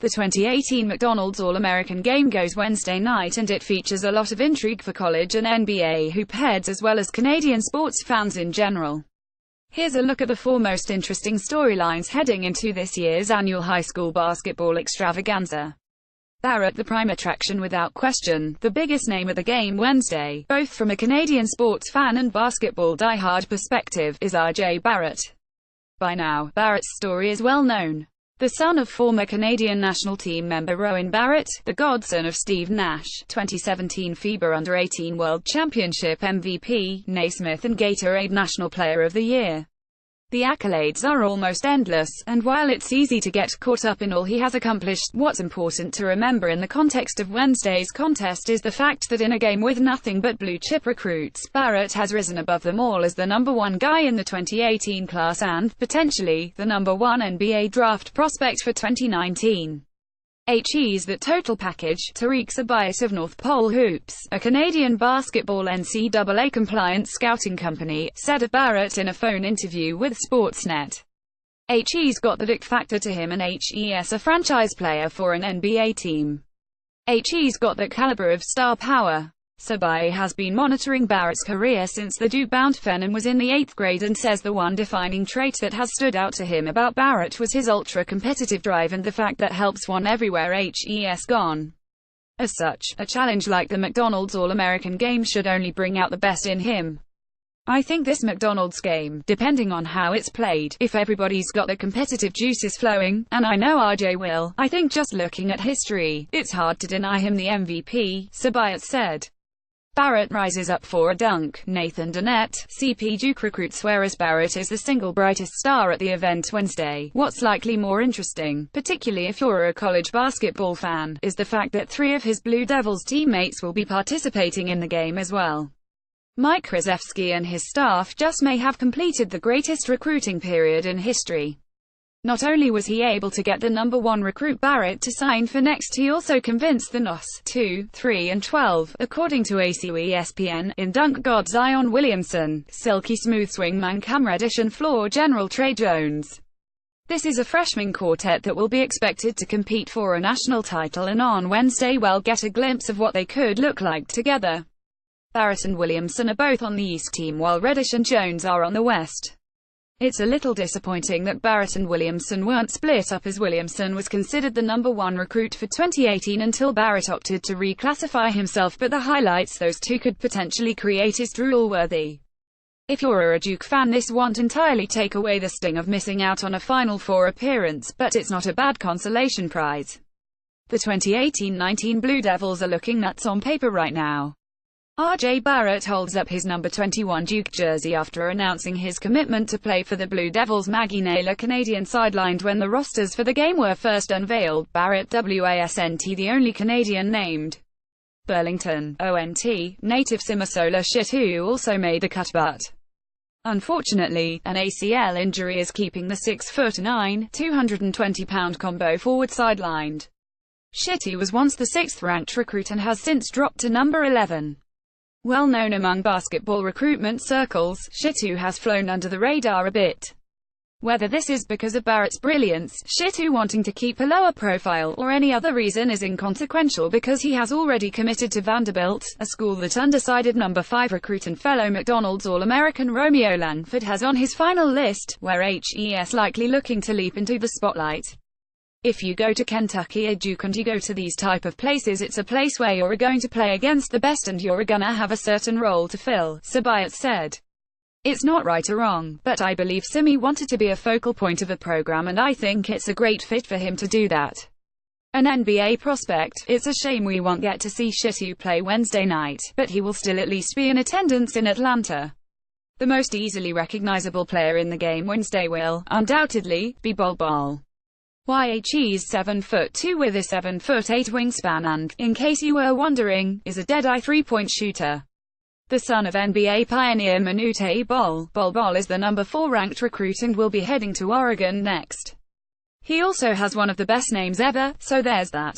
The 2018 McDonald's All-American game goes Wednesday night, and it features a lot of intrigue for college and NBA hoop heads as well as Canadian sports fans in general. Here's a look at the four most interesting storylines heading into this year's annual high school basketball extravaganza. Barrett, the prime attraction without question, the biggest name of the game Wednesday, both from a Canadian sports fan and basketball diehard perspective, is RJ Barrett. By now, Barrett's story is well known. The son of former Canadian national team member Rowan Barrett, the godson of Steve Nash, 2017 FIBA Under-18 World Championship MVP, Naismith and Gatorade National Player of the Year. The accolades are almost endless, and while it's easy to get caught up in all he has accomplished, what's important to remember in the context of Wednesday's contest is the fact that in a game with nothing but blue-chip recruits, Barrett has risen above them all as the number one guy in the 2018 class and, potentially, the number one NBA draft prospect for 2019. He's that total package. Tariq Sabias of North Pole Hoops, a Canadian basketball NCAA-compliant scouting company, said of Barrett in a phone interview with Sportsnet. He's got the it factor to him, and he's a franchise player for an NBA team. He's got that caliber of star power. Sabias has been monitoring Barrett's career since the Duke-bound Phenom was in the 8th grade and says the one defining trait that has stood out to him about Barrett was his ultra-competitive drive and the fact that helps won everywhere he's gone. As such, a challenge like the McDonald's All-American game should only bring out the best in him. I think this McDonald's game, depending on how it's played, if everybody's got the competitive juices flowing, and I know RJ will, I think just looking at history, it's hard to deny him the MVP, Sabias said. Barrett rises up for a dunk. Nathan Donnett, CP Duke recruits, whereas Barrett is the single brightest star at the event Wednesday. What's likely more interesting, particularly if you're a college basketball fan, is the fact that 3 of his Blue Devils teammates will be participating in the game as well. Mike Krzyzewski and his staff just may have completed the greatest recruiting period in history. Not only was he able to get the number one recruit Barrett to sign for next, he also convinced the NOS 2, 3 and 12, according to ESPN, in dunk god Zion Williamson, silky smooth swingman Cam Reddish and floor general Trey Jones. This is a freshman quartet that will be expected to compete for a national title, and on Wednesday we'll get a glimpse of what they could look like together. Barrett and Williamson are both on the East team while Reddish and Jones are on the West. It's a little disappointing that Barrett and Williamson weren't split up, as Williamson was considered the number one recruit for 2018 until Barrett opted to reclassify himself, but the highlights those two could potentially create is drool-worthy. If you're a Duke fan, this won't entirely take away the sting of missing out on a Final Four appearance, but it's not a bad consolation prize. The 2018-19 Blue Devils are looking nuts on paper right now. RJ Barrett holds up his number 21 Duke jersey after announcing his commitment to play for the Blue Devils. Maggie Naylor, Canadian, sidelined when the rosters for the game were first unveiled. Barrett, wasn't the only Canadian named. Burlington, ONT, native Simasola Shitu also made the cut, but unfortunately, an ACL injury is keeping the 6'9", 220-pound combo forward sidelined. Shitu was once the 6th-ranked recruit and has since dropped to number 11. Well known among basketball recruitment circles, Shitu has flown under the radar a bit. Whether this is because of Barrett's brilliance, Shitu wanting to keep a lower profile, or any other reason is inconsequential because he has already committed to Vanderbilt, a school that undecided number 5 recruit and fellow McDonald's All-American Romeo Langford has on his final list, where he's likely looking to leap into the spotlight. If you go to Kentucky or Duke and you go to these type of places, it's a place where you're going to play against the best and you're gonna have a certain role to fill, Sabias said. It's not right or wrong, but I believe Simi wanted to be a focal point of a program, and I think it's a great fit for him to do that. An NBA prospect, it's a shame we won't get to see Shitu play Wednesday night, but he will still at least be in attendance in Atlanta. The most easily recognizable player in the game Wednesday will, undoubtedly, be Bol Bol. He's 7'2" with a 7'8" wingspan and, in case you were wondering, is a dead-eye three-point shooter. The son of NBA pioneer Manute Bol, Bol Bol is the number 4 ranked recruit and will be heading to Oregon next. He also has one of the best names ever, so there's that.